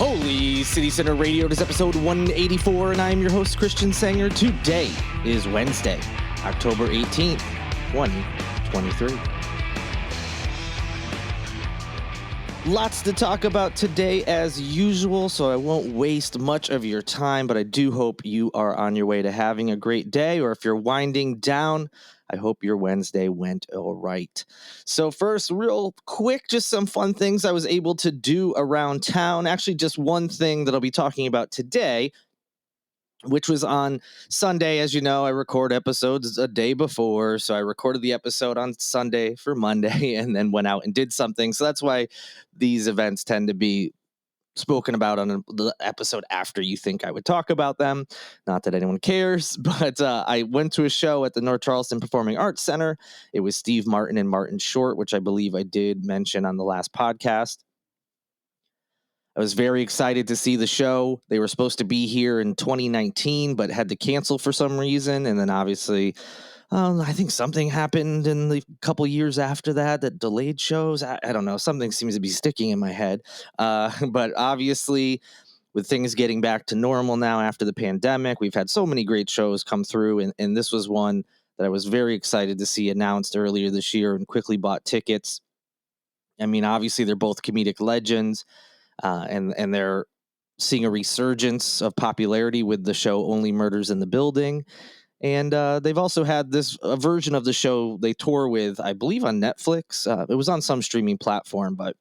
Holy City Center Radio, it is episode 184, and I'm your host, Christian Sanger. Today is Wednesday, October 18th, 2023. Lots to talk about today as usual, so I won't waste much of your time, but I do hope you are on your way to having a great day, or if you're winding down, I hope your Wednesday went all right. So first, real quick, just some fun things I was able to do around town. Actually, just one thing that I'll be talking about today, which was on Sunday. As you know, I record episodes a day before, so I recorded the episode on Sunday for Monday and then went out and did something. So that's why these events tend to be spoken about on the episode after you think I would talk about them. Not that anyone cares, but I went to a show at the North Charleston Performing Arts Center. It was Steve Martin and Martin Short, which I believe I did mention on the last podcast. I was very excited to see the show. They were supposed to be here in 2019, but had to cancel for some reason. And then obviously, I think something happened in the couple years after that delayed shows. I don't know. Something seems to be sticking in my head. But obviously, with things getting back to normal now after the pandemic, we've had so many great shows come through. And this was one that I was very excited to see announced earlier this year and quickly bought tickets. I mean, obviously, they're both comedic legends, and they're seeing a resurgence of popularity with the show Only Murders in the Building. And they've also had this version of the show they tour with, I believe, on Netflix. It was on some streaming platform, but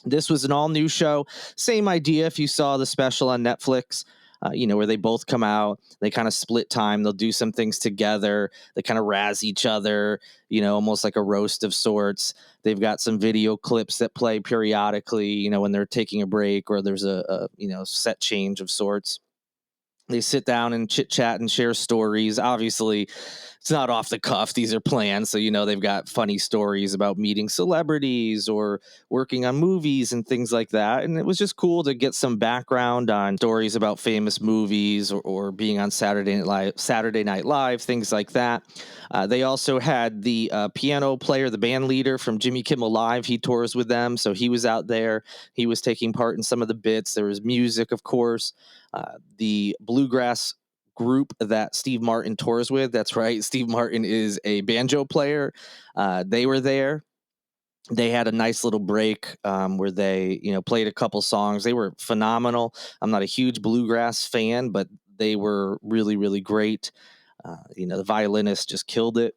this was an all-new show. Same idea if you saw the special on Netflix, where they both come out. They kind of split time. They'll do some things together. They kind of razz each other, almost like a roast of sorts. They've got some video clips that play periodically, when they're taking a break or there's a set change of sorts. They sit down and chit chat and share stories. Obviously, it's not off the cuff. These are planned. So, they've got funny stories about meeting celebrities or working on movies and things like that. And it was just cool to get some background on stories about famous movies or being on Saturday Night Live, things like that. They also had the piano player, the band leader from Jimmy Kimmel Live. He tours with them. So he was out there. He was taking part in some of the bits. There was music, of course. The bluegrass group that Steve Martin tours with. That's right. Steve Martin is a banjo player. They were there. They had a nice little break where they, played a couple songs. They were phenomenal. I'm not a huge bluegrass fan, but they were really, really great. The violinist just killed it.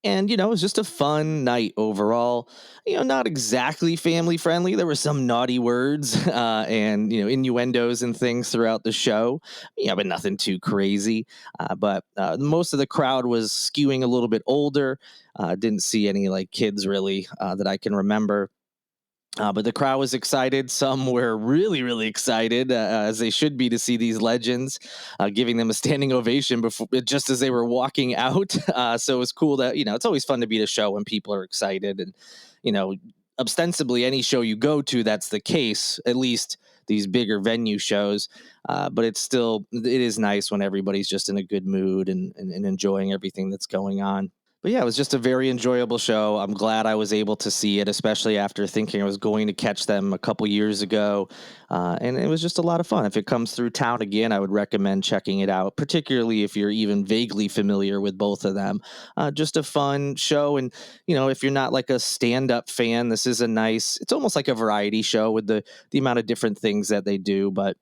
And, it was just a fun night overall. Not exactly family friendly. There were some naughty words and, innuendos and things throughout the show. But nothing too crazy. But most of the crowd was skewing a little bit older. Didn't see any kids really that I can remember. But the crowd was excited. Some were really, really excited, as they should be, to see these legends, giving them a standing ovation just as they were walking out. So it was cool that, it's always fun to be at a show when people are excited. And, ostensibly, any show you go to, that's the case, at least these bigger venue shows. But it is nice when everybody's just in a good mood and enjoying everything that's going on. But yeah, it was just a very enjoyable show. I'm glad I was able to see it, especially after thinking I was going to catch them a couple years ago. And it was just a lot of fun. If it comes through town again, I would recommend checking it out, particularly if you're even vaguely familiar with both of them. Just a fun show. And, if you're not a stand-up fan, this is it's almost like a variety show with the amount of different things that they do. But,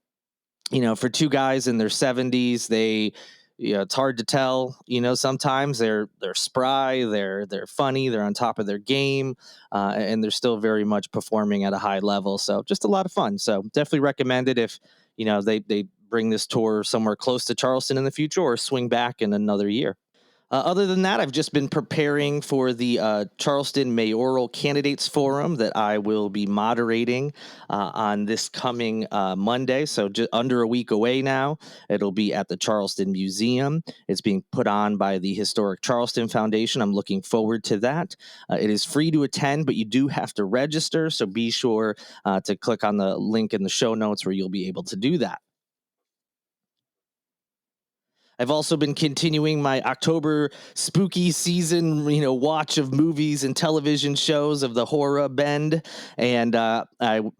for two guys in their 70s, it's hard to tell. Sometimes they're spry, they're funny, they're on top of their game, and they're still very much performing at a high level. So just a lot of fun. So definitely recommend it if they bring this tour somewhere close to Charleston in the future or swing back in another year. Other than that, I've just been preparing for the Charleston Mayoral Candidates Forum that I will be moderating on this coming Monday. So just under a week away now. It'll be at the Charleston Museum. It's being put on by the Historic Charleston Foundation. I'm looking forward to that. It is free to attend, but you do have to register. So be sure to click on the link in the show notes where you'll be able to do that. I've also been continuing my October spooky season, watch of movies and television shows of the horror bend. And I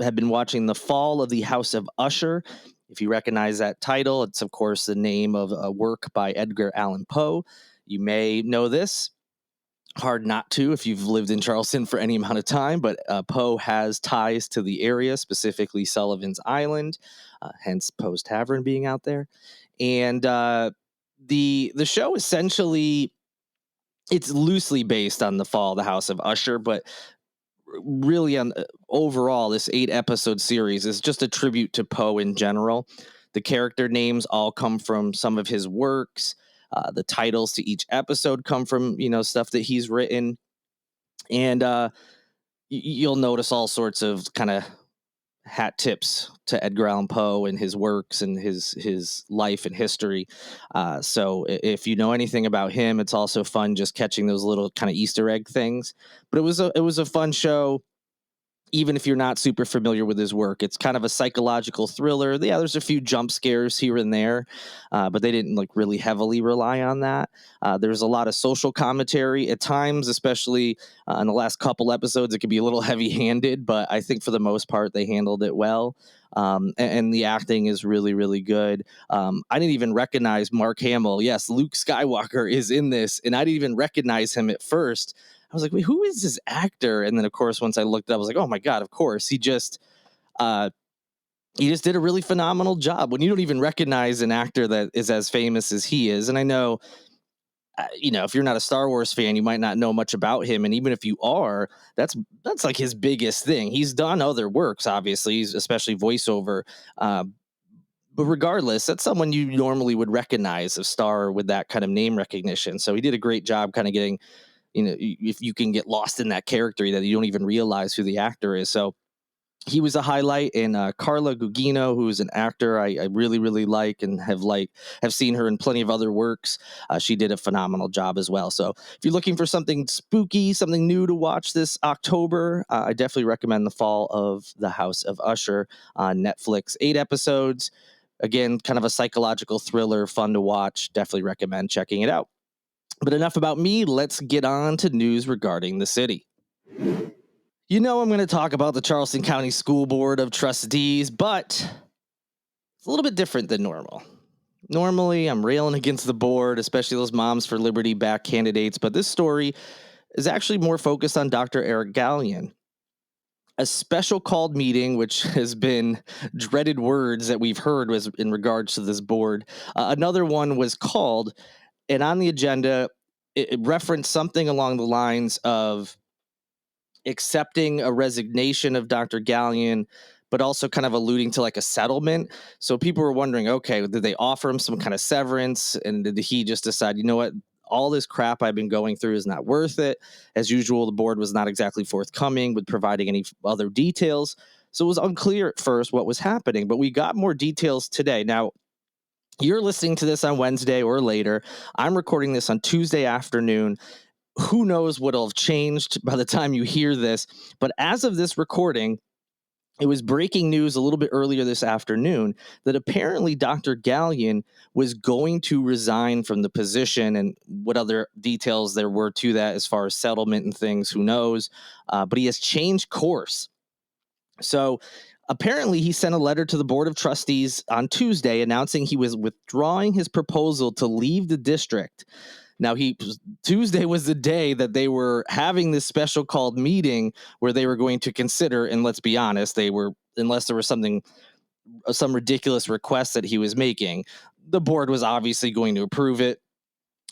have been watching The Fall of the House of Usher. If you recognize that title, it's, of course, the name of a work by Edgar Allan Poe. You may know this. Hard not to if you've lived in Charleston for any amount of time, but Poe has ties to the area, specifically Sullivan's Island, hence Poe's Tavern being out there. And the show essentially, it's loosely based on The Fall of the House of Usher, but really on overall this 8-episode series is just a tribute to Poe in general. The character names all come from some of his works. The titles to each episode come from stuff that he's written, and you'll notice all sorts of kind of hat tips to Edgar Allan Poe and his works and his life and history. So if you know anything about him, it's also fun just catching those little kind of Easter egg things. But it was a fun show. Even if you're not super familiar with his work, it's kind of a psychological thriller. Yeah, there's a few jump scares here and there, but they didn't really heavily rely on that. There's a lot of social commentary at times, especially in the last couple episodes. It could be a little heavy-handed, but I think for the most part they handled it well. And the acting is really, really good. I didn't even recognize Mark Hamill. Yes, Luke Skywalker is in this, and I didn't even recognize him at first. I was like, wait, who is this actor? And then, of course, once I looked up, I was like, oh my God, of course. He just did a really phenomenal job when you don't even recognize an actor that is as famous as he is. And I know, if you're not a Star Wars fan, you might not know much about him. And even if you are, that's like his biggest thing. He's done other works, obviously, especially voiceover. But regardless, that's someone you normally would recognize, a star with that kind of name recognition. So he did a great job kind of getting, if you can get lost in that character that you don't even realize who the actor is. So he was a highlight. And Carla Gugino, who is an actor I really, really like and have seen her in plenty of other works. She did a phenomenal job as well. So if you're looking for something spooky, something new to watch this October, I definitely recommend The Fall of the House of Usher on Netflix. 8 episodes. Again, kind of a psychological thriller, fun to watch. Definitely recommend checking it out. But enough about me. Let's get on to news regarding the city. I'm going to talk about the Charleston County School Board of Trustees, but it's a little bit different than normal. Normally, I'm railing against the board, especially those Moms for Liberty back candidates, but this story is actually more focused on Dr. Eric Gallien. A special called meeting, which has been dreaded words that we've heard was in regards to this board. Another one was called, and on the agenda, it referenced something along the lines of accepting a resignation of Dr. Gallien, but also kind of alluding to a settlement. So people were wondering, okay, did they offer him some kind of severance? And did he just decide, you know what, all this crap I've been going through is not worth it? As usual, the board was not exactly forthcoming with providing any other details. So it was unclear at first what was happening, but we got more details today. Now, you're listening to this on Wednesday or later. I'm recording this on Tuesday afternoon. Who knows what'll have changed by the time you hear this, but as of this recording, it was breaking news a little bit earlier this afternoon that apparently Dr. Gallien was going to resign from the position, and what other details there were to that as far as settlement and things, who knows, but he has changed course. So apparently he sent a letter to the Board of Trustees on Tuesday announcing he was withdrawing his proposal to leave the district. Now, Tuesday was the day that they were having this special called meeting where they were going to consider, and let's be honest, unless there was some ridiculous request that he was making, the board was obviously going to approve it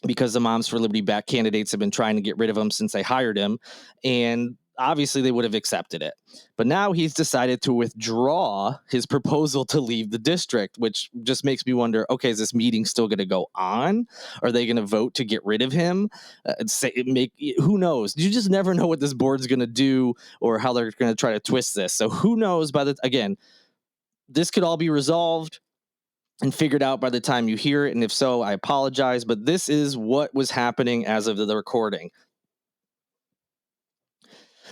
because the Moms for Liberty back candidates have been trying to get rid of him since they hired him, and obviously they would have accepted it. But now he's decided to withdraw his proposal to leave the district, which just makes me wonder, okay, is this meeting still going to go on? Are they going to vote to get rid of him? Who knows? You just never know what this board's going to do or how they're going to try to twist this. So who knows? Again, this could all be resolved and figured out by the time you hear it. And if so, I apologize, but this is what was happening as of the recording.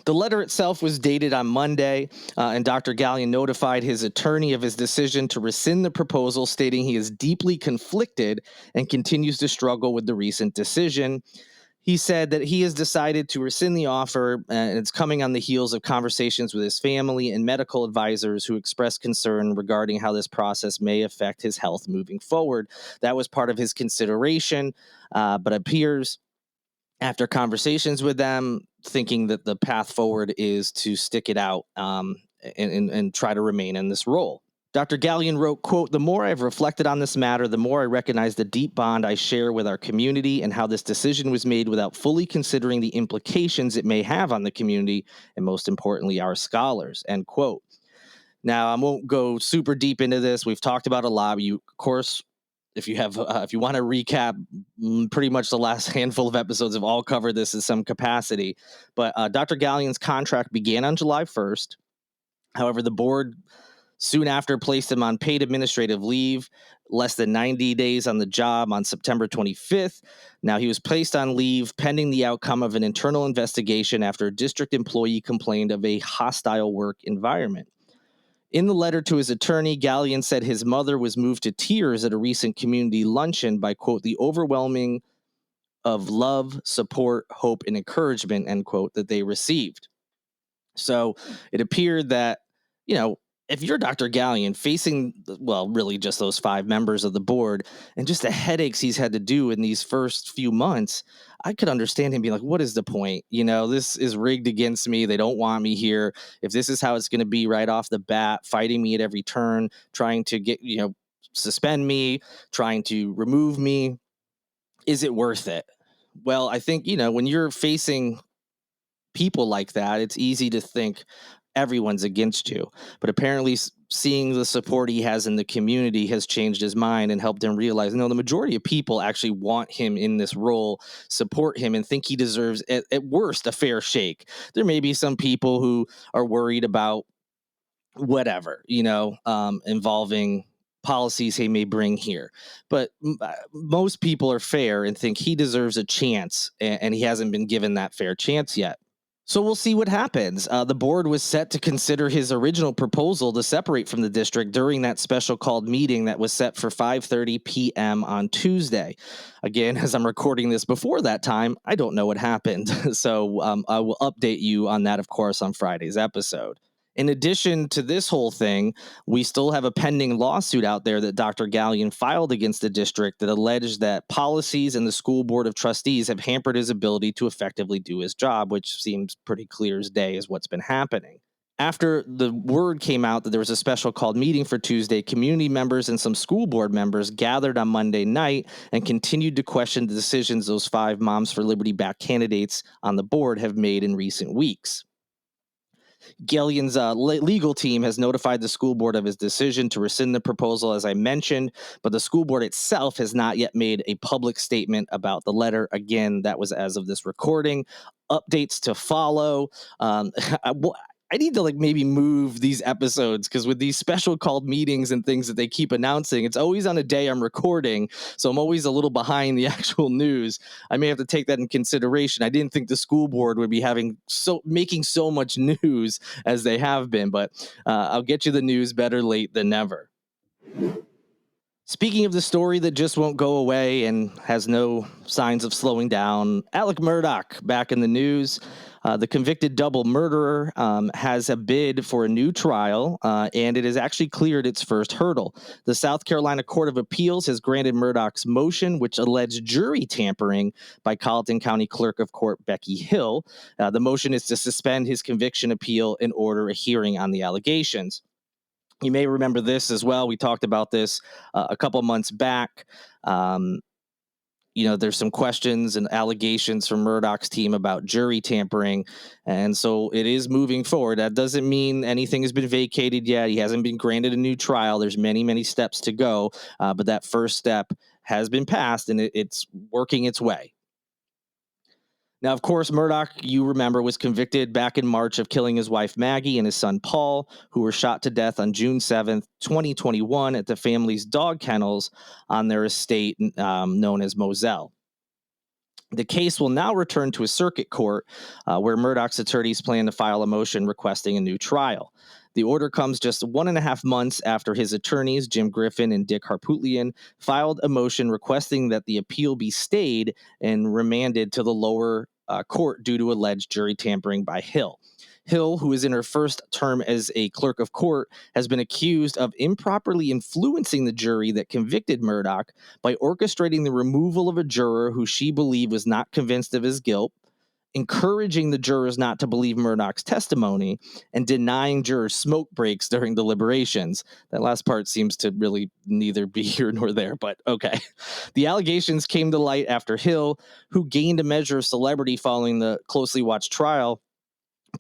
The letter itself was dated on Monday, and Dr. Gallien notified his attorney of his decision to rescind the proposal, stating he is deeply conflicted and continues to struggle with the recent decision. He said that he has decided to rescind the offer, and it's coming on the heels of conversations with his family and medical advisors who expressed concern regarding how this process may affect his health moving forward. That was part of his consideration, but appears after conversations with them, thinking that the path forward is to stick it out and try to remain in this role. Dr. Gallien wrote, quote, "The more I've reflected on this matter, the more I recognize the deep bond I share with our community and how this decision was made without fully considering the implications it may have on the community and, most importantly, our scholars," end quote. Now, I won't go super deep into this. We've talked about a lot. You, of course, if you want to recap, pretty much the last handful of episodes have all covered this in some capacity. But Dr. Gallien's contract began on July 1st. However, the board soon after placed him on paid administrative leave, less than 90 days on the job on September 25th. Now, he was placed on leave pending the outcome of an internal investigation after a district employee complained of a hostile work environment. In the letter to his attorney, Gallien said his mother was moved to tears at a recent community luncheon by, quote, "the overwhelming of love, support, hope, and encouragement," end quote, that they received. So it appeared that, if you're Dr. Gallien facing, well, really just those 5 members of the board and just the headaches he's had to do in these first few months, I could understand him being like, what is the point? This is rigged against me. They don't want me here. If this is how it's going to be right off the bat, fighting me at every turn, trying to get, suspend me, trying to remove me, is it worth it? Well, I think, when you're facing people like that, it's easy to think everyone's against you. But apparently, seeing the support he has in the community has changed his mind and helped him realize, no, the majority of people actually want him in this role, support him, and think he deserves, at worst, a fair shake. There may be some people who are worried about whatever, involving policies he may bring here. But most people are fair and think he deserves a chance, and he hasn't been given that fair chance yet. So we'll see what happens. The board was set to consider his original proposal to separate from the district during that special called meeting that was set for 5:30 p.m. on Tuesday. Again, as I'm recording this before that time, I don't know what happened. So I will update you on that, of course, on Friday's episode. In addition to this whole thing, we still have a pending lawsuit out there that Dr. Gallien filed against the district that alleged that policies and the school board of trustees have hampered his ability to effectively do his job, which seems pretty clear as day is what's been happening. After the word came out that there was a special called meeting for Tuesday, community members and some school board members gathered on Monday night and continued to question the decisions those 5 Moms for Liberty-backed candidates on the board have made in recent weeks. Gallien's legal team has notified the school board of his decision to rescind the proposal, as I mentioned, but the school board itself has not yet made a public statement about the letter. Again, that was as of this recording. Updates to follow. I need to maybe move these episodes, because with these special called meetings and things that they keep announcing, it's always on a day I'm recording, so I'm always a little behind the actual news. I may have to take that in consideration. I didn't think the school board would be making so much news as they have been, but I'll get you the news better late than never. Speaking of the story that just won't go away and has no signs of slowing down, Alec Murdaugh back in the news. The convicted double murderer has a bid for a new trial, and it has actually cleared its first hurdle. The South Carolina Court of Appeals has granted Murdaugh's motion, which alleged jury tampering by Charleston County Clerk of Court Becky Hill. The motion is to suspend his conviction appeal and order a hearing on the allegations. You may remember this as well. We talked about this a couple months back. There's some questions and allegations from Murdaugh's team about jury tampering, and so it is moving forward. That doesn't mean anything has been vacated yet. He hasn't been granted a new trial. There's many, many steps to go, but that first step has been passed, and it's working its way. Now, of course, Murdaugh, you remember, was convicted back in March of killing his wife Maggie and his son Paul, who were shot to death on June 7th, 2021 at the family's dog kennels on their estate known as Moselle. The case will now return to a circuit court where Murdaugh's attorneys plan to file a motion requesting a new trial. The order comes just 1.5 months after his attorneys, Jim Griffin and Dick Harpootlian, filed a motion requesting that the appeal be stayed and remanded to the lower court due to alleged jury tampering by Hill. Hill, who is in her first term as a clerk of court, has been accused of improperly influencing the jury that convicted Murdaugh by orchestrating the removal of a juror who she believed was not convinced of his guilt, encouraging the jurors not to believe Murdaugh's testimony, and denying jurors smoke breaks during deliberations. That last part seems to really neither be here nor there, but okay. The allegations came to light after Hill, who gained a measure of celebrity following the closely watched trial,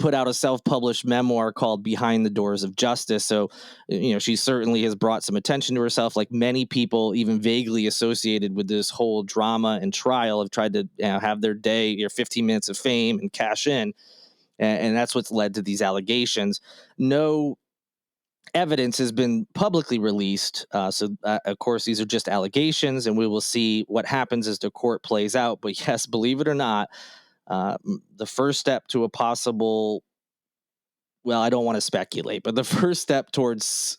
put out a self-published memoir called Behind the Doors of Justice. So, she certainly has brought some attention to herself. Like many people, even vaguely associated with this whole drama and trial, have tried to have their day, 15 minutes of fame and cash in. And that's what's led to these allegations. No evidence has been publicly released. Of course, these are just allegations, and we will see what happens as the court plays out. But yes, believe it or not, the first step to a possible, well, I don't want to speculate, but the first step towards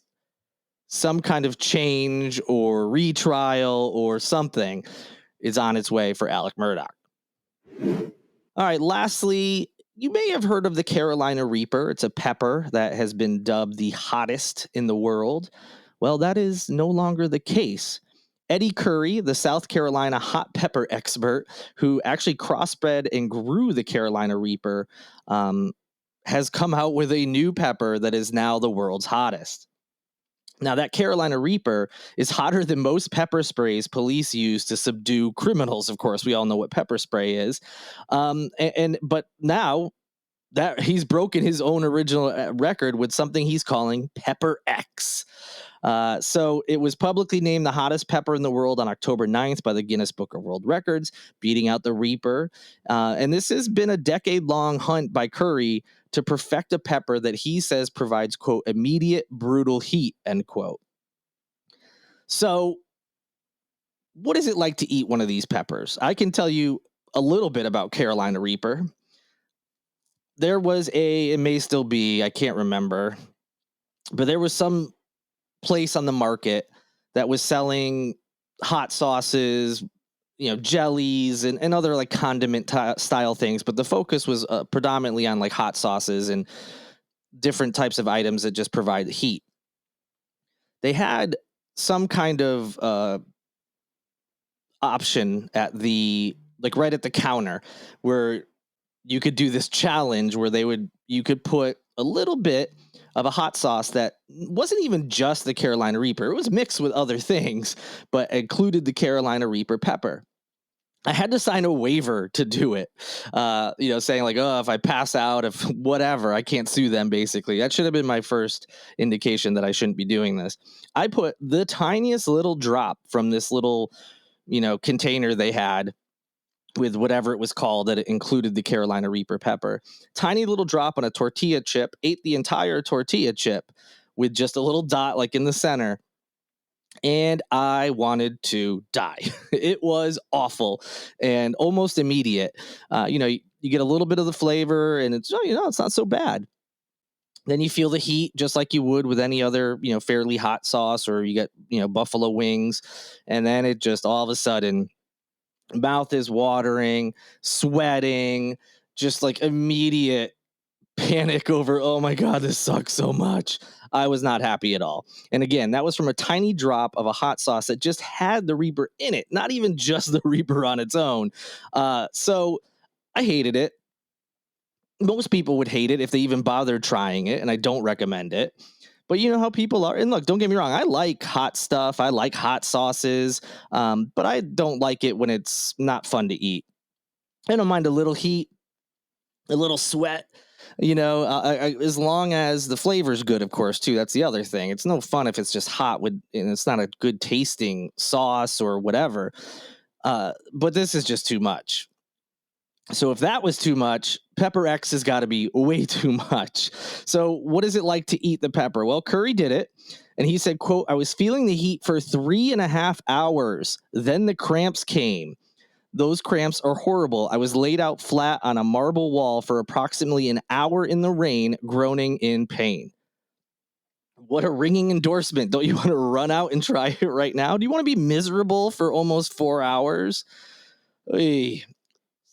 some kind of change or retrial or something is on its way for Alec Murdaugh. All right, lastly, you may have heard of the Carolina Reaper. It's a pepper that has been dubbed the hottest in the world. Well, that is no longer the case. Eddie Curry, the South Carolina hot pepper expert who actually crossbred and grew the Carolina Reaper, has come out with a new pepper that is now the world's hottest. Now, that Carolina Reaper is hotter than most pepper sprays police use to subdue criminals. Of course, we all know what pepper spray is. But now that he's broken his own original record with something he's calling Pepper X. So it was publicly named the hottest pepper in the world on October 9th by the Guinness Book of World Records, beating out the Reaper. And this has been a decade-long hunt by Curry to perfect a pepper that he says provides, quote, immediate brutal heat, end quote. So what is it like to eat one of these peppers? I can tell you a little bit about Carolina Reaper. There was it may still be, I can't remember, but there was some place on the market that was selling hot sauces, jellies and other like condiment style things. But the focus was predominantly on like hot sauces and different types of items that just provide heat. They had some kind of option at right at the counter where you could do this challenge where you could put a little bit of a hot sauce that wasn't even just the Carolina Reaper. It was mixed with other things, but included the Carolina Reaper pepper. I had to sign a waiver to do it, saying like, oh, if I pass out, if whatever, I can't sue them, basically. That should have been my first indication that I shouldn't be doing this. I put the tiniest little drop from this little, container they had with whatever it was called that it included the Carolina Reaper pepper. Tiny little drop on a tortilla chip, ate the entire tortilla chip with just a little dot like in the center. And I wanted to die. It was awful and almost immediate. You get a little bit of the flavor and it's not so bad. Then you feel the heat just like you would with any other, fairly hot sauce, or you get, buffalo wings. And then it just all of a sudden, mouth is watering, sweating, just like immediate panic over, oh my God, this sucks so much. I was not happy at all. And again, that was from a tiny drop of a hot sauce that just had the Reaper in it, not even just the Reaper on its own. So I hated it. Most people would hate it if they even bothered trying it, and I don't recommend it. But you know how people are. And look, don't get me wrong. I like hot stuff. I like hot sauces. But I don't like it when it's not fun to eat. I don't mind a little heat, a little sweat, as long as the flavor's good, of course, too. That's the other thing. It's no fun if it's just hot and it's not a good tasting sauce or whatever. But this is just too much. So if that was too much, Pepper X has got to be way too much. So what is it like to eat the pepper? Well, Curry did it. And he said, quote, I was feeling the heat for 3.5 hours. Then the cramps came. Those cramps are horrible. I was laid out flat on a marble wall for approximately an hour in the rain, groaning in pain. What a ringing endorsement. Don't you want to run out and try it right now? Do you want to be miserable for almost 4 hours? Oy.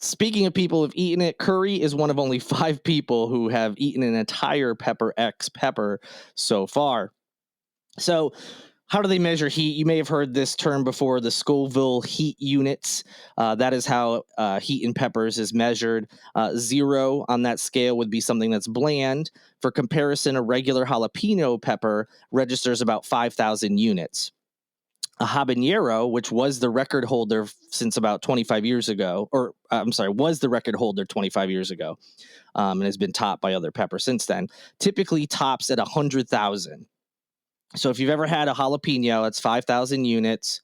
Speaking of people who've eaten it, Curry is one of only 5 people who have eaten an entire Pepper X pepper so far. So, how do they measure heat? You may have heard this term before, the Scoville heat units. That is how heat in peppers is measured. 0 on that scale would be something that's bland. For comparison, a regular jalapeno pepper registers about 5,000 units. A habanero, which was the record holder since about 25 years ago, was the record holder 25 years ago, and has been topped by other peppers since then, typically tops at 100,000. So if you've ever had a jalapeno, it's 5,000 units.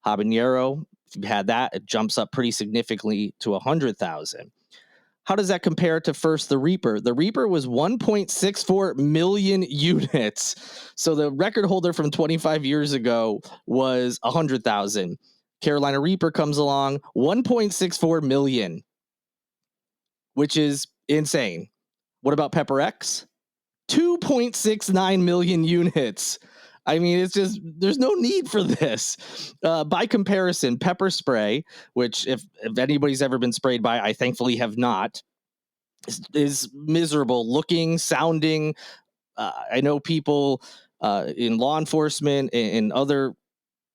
Habanero, if you've had that, it jumps up pretty significantly to 100,000. How does that compare to first the Reaper? The Reaper was 1.64 million units. So the record holder from 25 years ago was 100,000. Carolina Reaper comes along, 1.64 million, which is insane. What about Pepper X? 2.69 million units. I mean, it's just, there's no need for this. By comparison, pepper spray, which if anybody's ever been sprayed by, I thankfully have not, is miserable looking, sounding. I know people in law enforcement and other,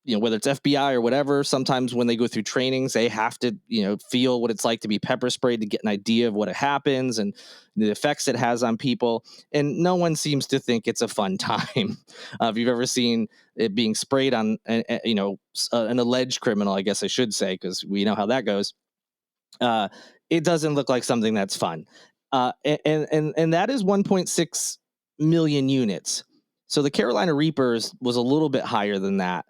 whether it's FBI or whatever, sometimes when they go through trainings, they have to, feel what it's like to be pepper sprayed to get an idea of what happens and the effects it has on people. And no one seems to think it's a fun time. If you've ever seen it being sprayed on, an alleged criminal, I guess I should say, because we know how that goes. It doesn't look like something that's fun. And that is 1.6 million units. So the Carolina Reapers was a little bit higher than that.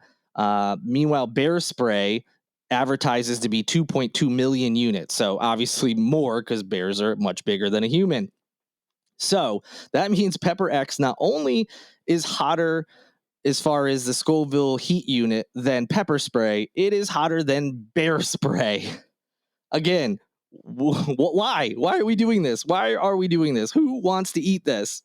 Meanwhile, bear spray advertises to be 2.2 million units. So obviously more, because bears are much bigger than a human. So that means Pepper X not only is hotter as far as the Scoville heat unit than pepper spray, it is hotter than bear spray. Again, why? Why are we doing this? Why are we doing this? Who wants to eat this?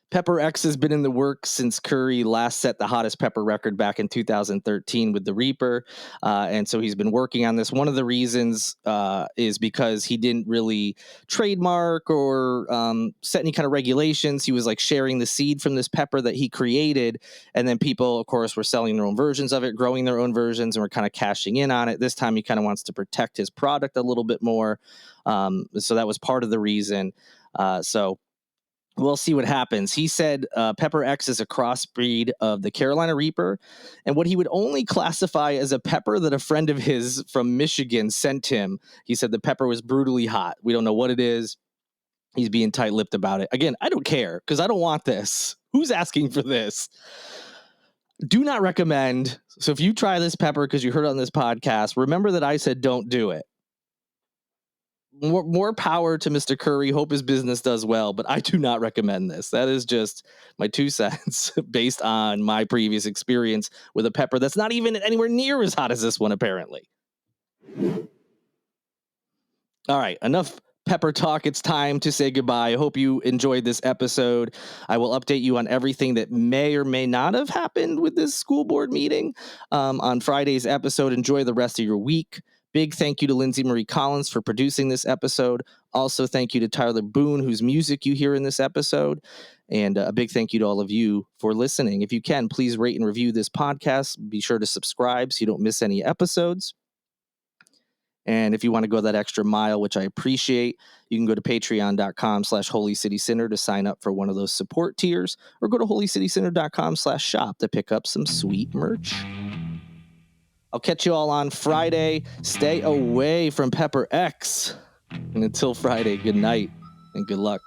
Pepper X has been in the works since Curry last set the hottest pepper record back in 2013 with the Reaper. And so he's been working on this. One of the reasons is because he didn't really trademark or set any kind of regulations. He was like sharing the seed from this pepper that he created. And then people, of course, were selling their own versions of it, growing their own versions, and were kind of cashing in on it. This time he kind of wants to protect his product a little bit more. So that was part of the reason. So we'll see what happens. He said Pepper X is a crossbreed of the Carolina Reaper, and what he would only classify as a pepper that a friend of his from Michigan sent him. He said the pepper was brutally hot. We don't know what it is. He's being tight-lipped about it. Again, I don't care because I don't want this. Who's asking for this? Do not recommend. So if you try this pepper because you heard it on this podcast, remember that I said don't do it. More power to Mr. Curry. Hope his business does well, but I do not recommend this. That is just my 2 cents based on my previous experience with a pepper that's not even anywhere near as hot as this one, apparently. All right, enough pepper talk. It's time to say goodbye. I hope you enjoyed this episode. I will update you on everything that may or may not have happened with this school board meeting on Friday's episode. Enjoy the rest of your week. Big thank you to Lindsay Marie Collins for producing this episode. Also, thank you to Tyler Boone, whose music you hear in this episode. And a big thank you to all of you for listening. If you can, please rate and review this podcast. Be sure to subscribe so you don't miss any episodes. And if you want to go that extra mile, which I appreciate, you can go to patreon.com/holycitycenter to sign up for one of those support tiers, or go to holycitycenter.com/shop to pick up some sweet merch. I'll catch you all on Friday. Stay away from Pepper X. And until Friday, good night and good luck.